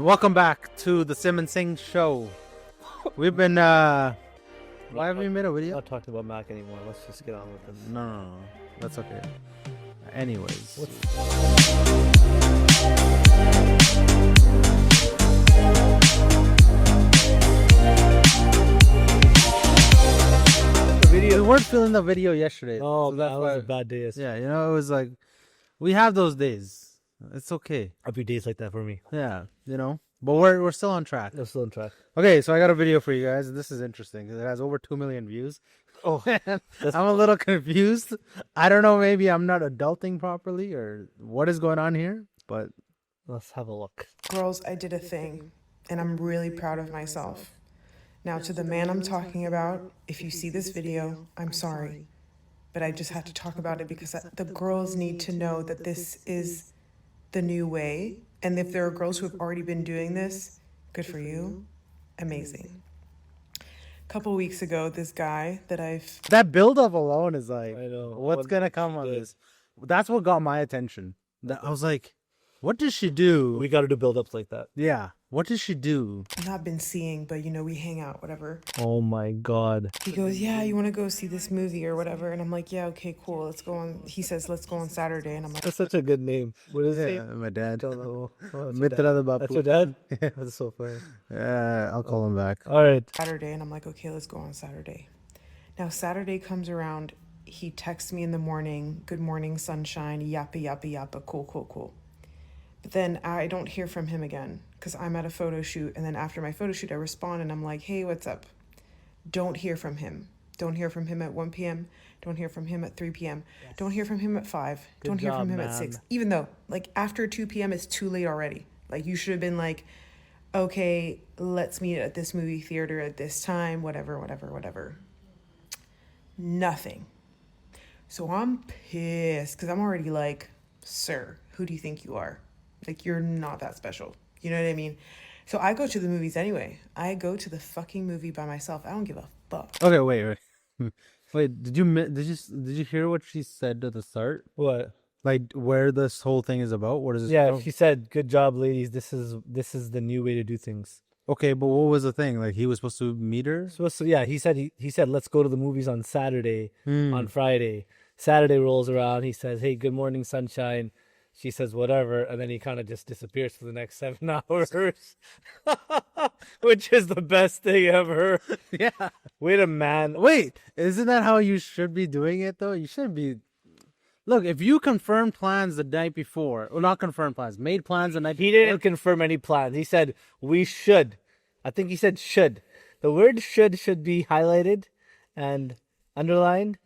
Welcome back to the Sim and Sing show. We've been, why have we made a I'm video? not talking about Mac anymore. Let's just get on with this. No. That's okay. Anyways. We weren't feeling the video yesterday. Oh, so that was a bad day. Yeah, it was like, we have those days. It's okay. Every day's like that for me. Yeah, but we're still on track. I'm still on track. Okay, so I got a video for you guys. This is interesting because it has over 2 million views. Oh, I'm a little confused. I don't know, maybe I'm not adulting properly or what is going on here, but let's have a look. Girls, I did a thing, and I'm really proud of myself. Now, to the man I'm talking about, if you see this video, I'm sorry. But I just had to talk about it because the girls need to know that this is the new way. And if there are girls who have already been doing this, good for you. Amazing. A couple weeks ago, this guy that build-up alone is like, I know. what's going to come on this? That's what got my attention. I was like, what does she do? We got to do build-ups like that. Yeah. What does she do? I've not been seeing, but we hang out, whatever. Oh my God. He goes, yeah, you want to go see this movie or whatever? And I'm like, yeah, okay, cool. Let's go on. He says, let's go on Saturday. And I'm like, That's such a good name. What is it? My dad. Don't know. Oh, That's your dad? That's so funny. I'll call him back. All right. Saturday. And I'm like, okay, let's go on Saturday. Now, Saturday comes around. He texts me in the morning. Good morning, sunshine. Yappa, yappa, yappa. Cool, cool, cool. But then I don't hear from him again because I'm at a photo shoot. And then after my photo shoot, I respond and I'm like, hey, what's up? Don't hear from him. Don't hear from him at 1 p.m. Don't hear from him at 3 p.m. Yes. Don't hear from him at 5. Don't hear from him at 6. Even though, after 2 p.m. is too late already. You should have been like, okay, let's meet at this movie theater at this time, whatever. Nothing. So I'm pissed because I'm already like, sir, who do you think you are? You're not that special. You know what I mean? So I go to the movies anyway. I go to the fucking movie by myself. I don't give a fuck. Okay, wait. Wait, did you hear what she said at the start? What? Where this whole thing is about? What is this? Yeah, she said, good job, ladies. This is the new way to do things. Okay, but what was the thing? He was supposed to meet her? He said let's go to the movies on Saturday, on Friday. Saturday rolls around. He says, hey, good morning, sunshine. She says, whatever. And then he kind of just disappears for the next 7 hours, which is the best thing ever. Yeah. Wait a man. Wait, isn't that how you should be doing it, though? You shouldn't be. Look, if you confirmed plans the night before, well, not confirmed plans, made plans the night before. He didn't confirm any plans. He said, we should. I think he said should. The word should be highlighted and underlined.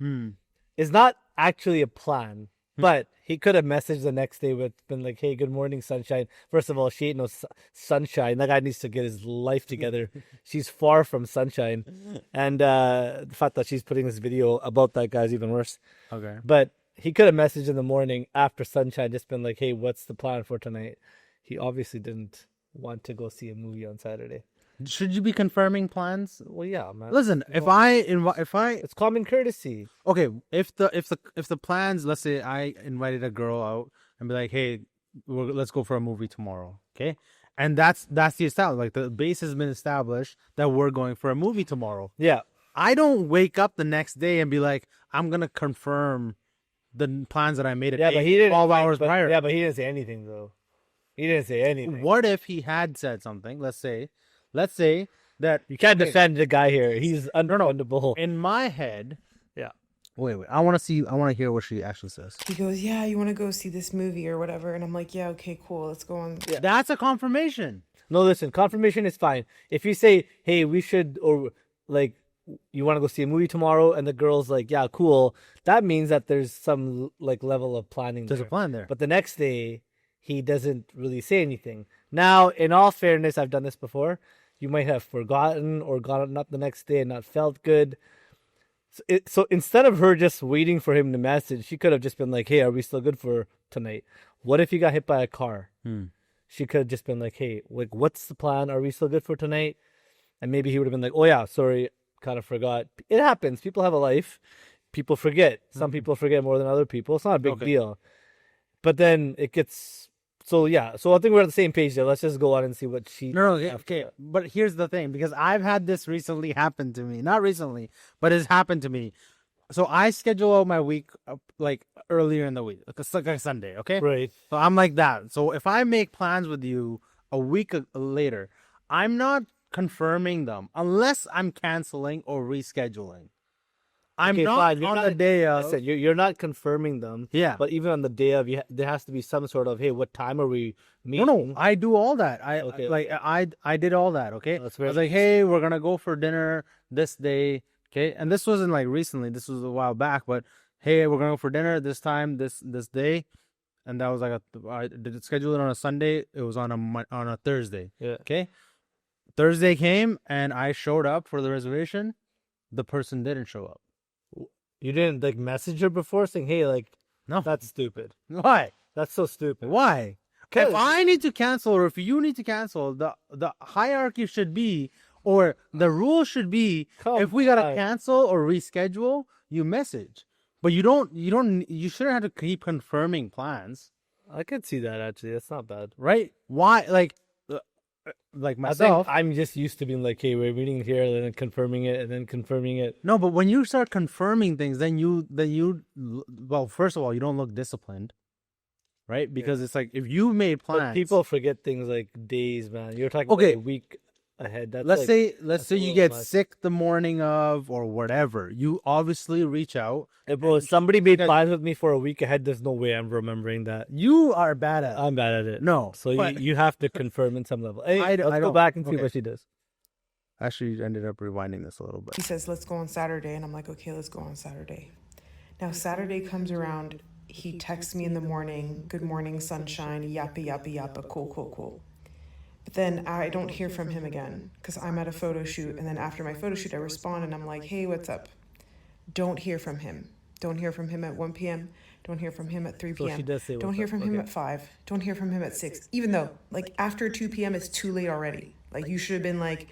It's not actually a plan. But he could have messaged the next day with been like, hey, good morning, sunshine. First of all, she ain't no sunshine. That guy needs to get his life together. She's far from sunshine. And the fact that she's putting this video about that guy is even worse. Okay. But he could have messaged in the morning after sunshine, just been like, hey, what's the plan for tonight? He obviously didn't want to go see a movie on Saturday. Should you be confirming plans? Well, yeah, man. Listen, if I it's common courtesy. Okay, if the plans, let's say I invited a girl out and be like, hey, let's go for a movie tomorrow, okay? And that's the establishment. The base has been established that we're going for a movie tomorrow. Yeah. I don't wake up the next day and be like, I'm gonna confirm the plans that I made at 12 hours prior. Yeah, but he didn't say anything though. He didn't say anything. What if he had said something? Let's say that you can't defend the guy here. He's undefendable. In my head, yeah. Wait. I want to hear what she actually says. He goes, yeah, you want to go see this movie or whatever? And I'm like, yeah, okay, cool. Let's go on. Yeah. That's a confirmation. No, listen, confirmation is fine. If you say, hey, we should, or you want to go see a movie tomorrow, and the girl's like, yeah, cool. That means that there's some level of planning. There's a plan there. But the next day, he doesn't really say anything. Now, in all fairness, I've done this before. You might have forgotten or gotten up the next day and not felt good. So instead of her just waiting for him to message, she could have just been like, hey, are we still good for tonight? What if you got hit by a car? She could have just been like, hey, what's the plan? Are we still good for tonight? And maybe he would have been like, oh yeah, sorry, kind of forgot. It happens. People have a life. People forget. Some people forget more than other people. It's not a big deal. But then it gets So yeah, so I think we're on the same page there. Let's just go on and see what she. No, okay, after okay. that. But here's the thing, because I've had this recently happen to me. Not recently, but it's happened to me. So I schedule out my week like earlier in the week, like a Sunday, okay? Right. So I'm like that. So if I make plans with you a week later, I'm not confirming them unless I'm canceling or rescheduling. I'm Okay, not fine. You're on not, the day of. listen, you're not confirming them. Yeah. But even on the day of, there has to be some sort of, hey, what time are we No, meeting? no, I do all that. Okay, like I did all that. Okay, That's I very was like, hey, we're gonna go for dinner this day. Okay, and this wasn't like recently. This was a while back. But hey, we're gonna go for dinner this time, this day, and that was like I did schedule it on a Sunday. It was on a Thursday. Yeah. Okay, Thursday came and I showed up for the reservation. The person didn't show up. You didn't like message her before saying, hey, like, No, that's stupid. why? That's so stupid. Why? 'Cause- If I need to cancel or if you need to cancel, the hierarchy should be, or the rule should be, Come if we gotta on. cancel or reschedule, you message. But you shouldn't have to keep confirming plans, I could see that actually. That's not bad. right? Why? Like I think myself. I'm just used to being like, hey, we're meeting here, and then confirming it, and then confirming it. No, but when you start confirming things, then well, first of all, you don't look disciplined, right? Because it's like if you made But plans, people forget things like days, man. You're talking Okay. about a week ahead. That's let's like, say that's you a little get much. sick the morning of or whatever. You obviously reach out. Bro, if somebody made Because- plans with me for a week ahead, there's no way I'm remembering that. You are bad at. I'm bad at it. No, So but- you have to confirm in some level. Hey, I let's go don't. back and see Okay. what she does. Actually, ended up rewinding this a little bit. He says, let's go on Saturday. And I'm like, okay, let's go on Saturday. Now, Saturday comes around. He texts me in the morning, good morning, sunshine, yappa, yappa, yappa, cool, cool, cool. But then I don't hear from him again because I'm at a photo shoot. And then after my photo shoot, I respond and I'm like, hey, what's up? Don't hear from him. Don't hear from him at 1 p.m. Don't hear from him at 3 So p.m. she does say Don't what's hear up. from him Okay. at 5. Don't hear from him at 6. Even though, like, after 2 p.m., it's too late already. Like, you should have been like,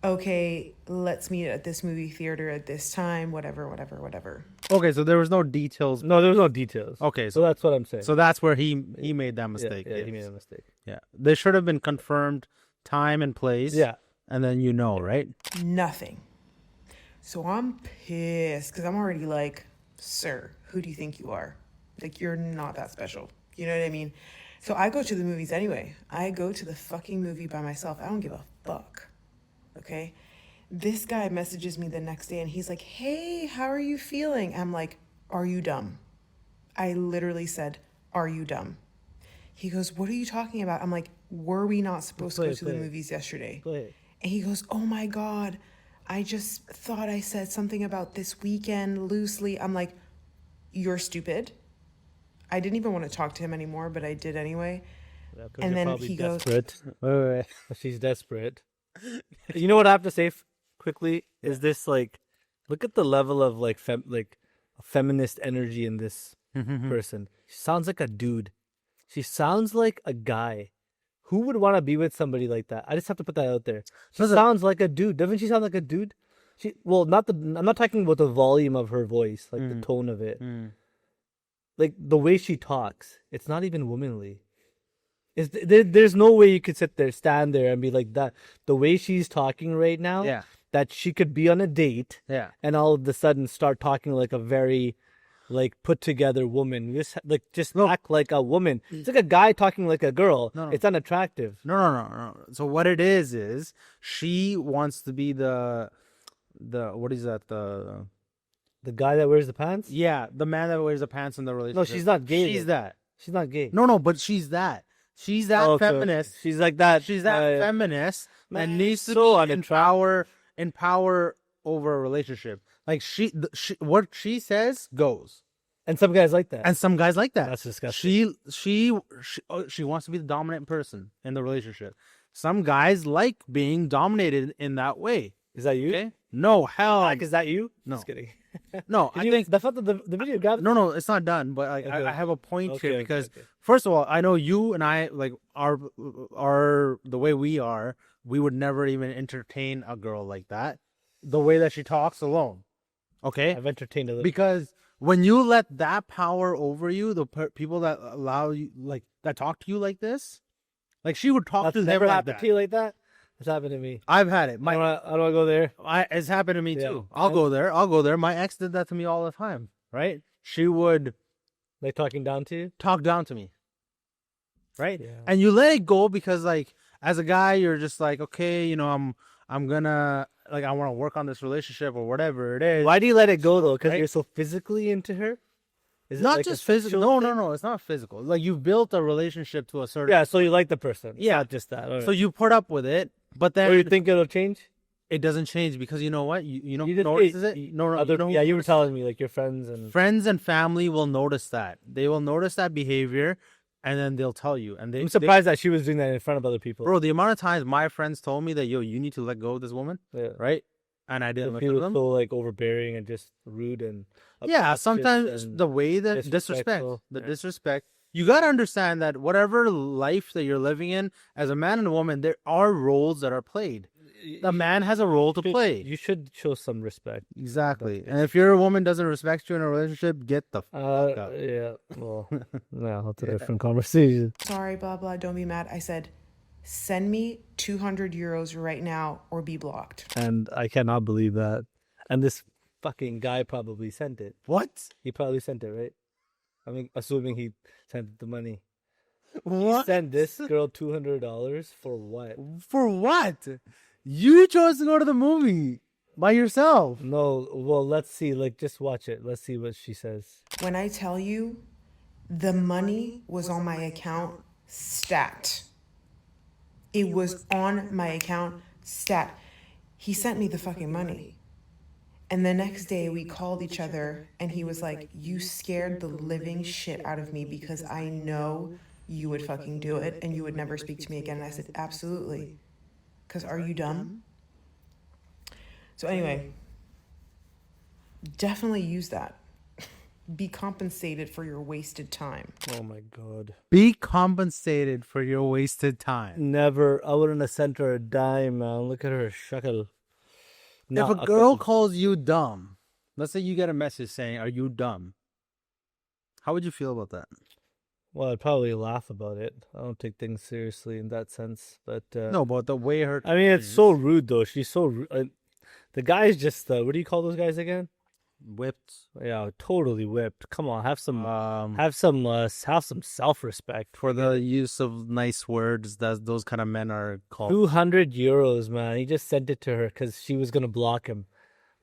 okay, let's meet at this movie theater at this time, whatever, whatever, whatever. Okay, so there was no details. No, there's no details. Okay, So that's what I'm saying. so that's where he made that yeah, mistake. yeah, yes. he made a mistake. Yeah, they should have been confirmed time and place. Yeah. and then right? Nothing. So I'm pissed because I'm already like, sir, who do you think you are? Like, you're not that special. You know what I mean? So I go to the movies anyway. I go to the fucking movie by myself. I don't give a fuck. Okay? This guy messages me the next day and he's like, hey, how are you feeling? I'm like, are you dumb? I literally said, are you dumb? He goes, what are you talking about? I'm like, were we not supposed to Play go it, to the play it. movies yesterday? Go ahead. And he goes, oh my God, I just thought I said something about this weekend loosely. I'm like, you're stupid. I didn't even want to talk to him anymore, but I did anyway. Yeah, 'cause And you're then probably he goes- desperate. Wait. She's desperate. You know what I have to say quickly is this like, look at the level of like feminist energy in this person. She sounds like a dude. She sounds like a guy. Who would want to be with somebody like that? I just have to put that out there. She Listen- sounds like a dude. Doesn't she sound like a dude? I'm not talking about the volume of her voice, like the tone of it. Like the way she talks, it's not even womanly. There's no way you could stand there and be like that. The way she's talking right now, Yeah. that she could be on a date Yeah. and all of a sudden start talking like a very like put together woman. Just act like a woman. It's like a guy talking like a girl. No. It's unattractive. No. So what it is she wants to be the what is that The guy that wears the pants? the man that wears the pants in the relationship. No, she's not gay. She's though. that. She's not gay. No, but she's that. She's that Oh, okay. feminist. She's like that. She's that feminist man, and needs to so be in power over a relationship. Like what she says goes. And some guys like that. And some guys like that. That's disgusting. She wants to be the dominant person in the relationship. Some guys like being dominated in that way. Is that you? Okay? No, hell. Like, is that you? No. Just kidding. No, I think that's not the video guy. no, it's not done. But Okay. I have a point Okay, here okay, because okay. first of all, I know you and I like are the way we are. We would never even entertain a girl like that. The way that she talks alone. Okay, I've entertained a little. because when you let that power over you, the people that allow you, like that talk to you like this, like she would talk That's to them never like happened that. to you like that. It's happened to me. I've had it. I don't want to go there. It's happened to me Yeah. too. I'll go there. My ex did that to me all the time. Right? She would Like talking down to you. talk down to me. Right? Yeah. And you let it go because, like, as a guy, you're just like, okay, you know, I'm gonna, like, I want to work on this relationship or whatever it is. Why do you let it go though? Because Right? you're so physically into her. Is it Not like a just physical. sexual No, thing? no, no. It's not physical. Like, you've built a relationship to a certain. Yeah, so you like the person. It's Yeah. not just that. All right. So you put up with it, but then or you think it'll change? it doesn't change because you know what? You know You who just notices it? No, Other, you know who yeah, you were notices- telling me like your friends and friends and family will notice that. They will notice that behavior, and then they'll tell you. And I'm surprised that she was doing that in front of other people. bro, the amount of times my friends told me that, yo, you need to let go of this woman, Yeah. right? And I didn't If listen he to was them. so like overbearing and just rude and Yeah, obnoxious sometimes and the way that disrespectful. disrespect. You gotta understand that whatever life that you're living in, as a man and a woman, there are roles that are played. The man has a role to play. You should show some respect. Exactly. And if your woman doesn't respect you in a relationship, get the fuck up. Yeah. Well, no, that's a different conversation. Sorry, blah, blah, don't be mad. I said, send me 200 euros right now or be blocked. And I cannot believe that. And this fucking guy probably sent it. What? He probably sent it, right? I mean, assuming he sent the money. What? Send this girl $200 for what? For what? You chose to go to the movie by yourself. No, well, let's see. Like, just watch it. Let's see what she says. When I tell you the money was on my account stat. It was on my account stat. He sent me the fucking money. And the next day we called each other and he was like, you scared the living shit out of me because I know you would fucking do it and you would never speak to me again. And I said, absolutely. Because are you dumb? So anyway, definitely use that. Be compensated for your wasted time. Oh my God. Be compensated for your wasted time. Never. I wouldn't have sent her a dime, man. Look at her shakal. If a girl calls you dumb, let's say you get a message saying, are you dumb? How would you feel about that? Well, I'd probably laugh about it. I don't take things seriously in that sense. But No, but the way her... I mean, it's so rude, though. She's so rude. The guy's just, what do you call those guys again? Whipped. Yeah, totally whipped. Come on, have some self-respect. For the use of nice words, that those kind of men are called. 200 euros, man. He just sent it to her because she was gonna block him.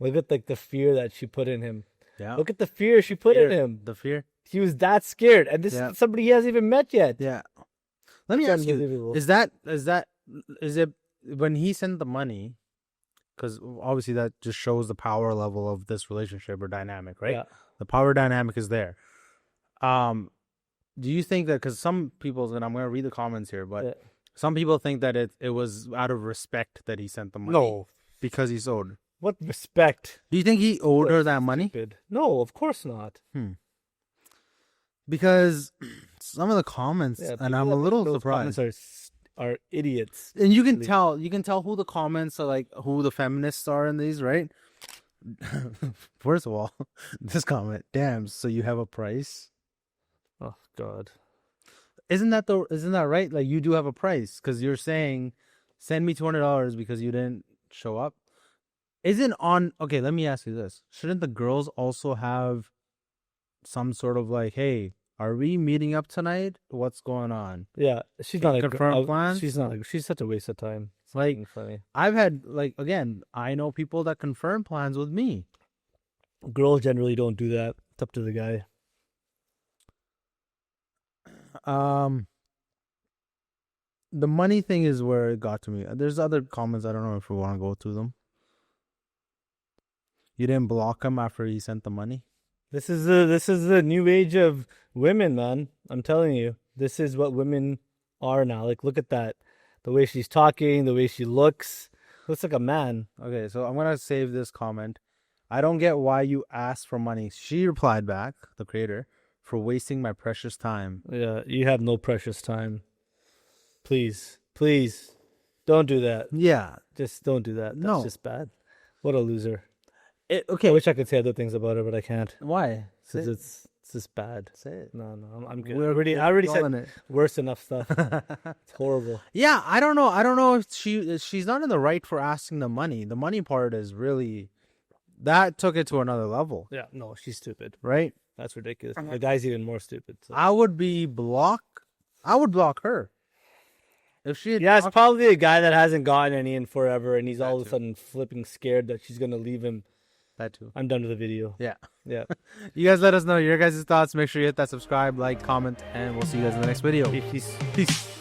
Look at like the fear that she put in him. Yeah. Look at the fear she put in him. The fear. He was that scared, and this is somebody he hasn't even met yet. Yeah. Let me It's ask you: unbelievable. is it when he sent the money? Because obviously that just shows the power level of this relationship or dynamic, right? Yeah. The power dynamic is there. Do you think that, because some people, and I'm going to read the comments here, but some people think that it was out of respect that he sent the money. No. Because he's owed. What respect? Do you think he owed her that money? Stupid. No, of course not. Because some of the comments, Yeah, and people I'm a that make little those surprised. comments are idiots. And you can tell who the comments are, like who the feminists are in these, right? First of all, this comment, damn, so you have a price? Oh God. Isn't that right? Like, you do have a price because you're saying, send me $200 because you didn't show up. Okay, let me ask you this. Shouldn't the girls also have some sort of like, hey, are we meeting up tonight? What's going on? Yeah, she's not Confirmed plans? She's not. She's such a waste of time. It's Like, funny. I've had, like, again, I know people that confirm plans with me. Girls generally don't do that. It's up to the guy. The money thing is where it got to me. There's other comments. I don't know if we want to go through them. You didn't block him after he sent the money? This is the new age of women, man. I'm telling you, this is what women are now. Like, look at that. The way she's talking, the way she looks like a man. Okay, so I'm going to save this comment. I don't get why you asked for money. She replied back, the creator, for wasting my precious time. Yeah, you have no precious time. Please, don't do that. Yeah. Just don't do that. That's No. just bad. What a loser. Okay. I wish I could say other things about her, but I can't. Why? Because it's just bad. Say it. No, I'm good. We're I already calling said it. worse enough stuff. It's horrible. Yeah, I don't know. I don't know if she's not in the right for asking the money. The money part is really that took it to another level, Yeah, no, she's stupid. right? That's ridiculous. The guy's even more stupid. So. I would block her. If she had Yeah, it's blocked- probably a guy that hasn't gotten any in forever, and he's all of a sudden flipping scared that she's gonna leave him. that too. I'm done with the video. Yeah. Yeah. You guys let us know your guys' thoughts. Make sure you hit that subscribe, like, comment, and we'll see you guys in the next video. Peace. Peace.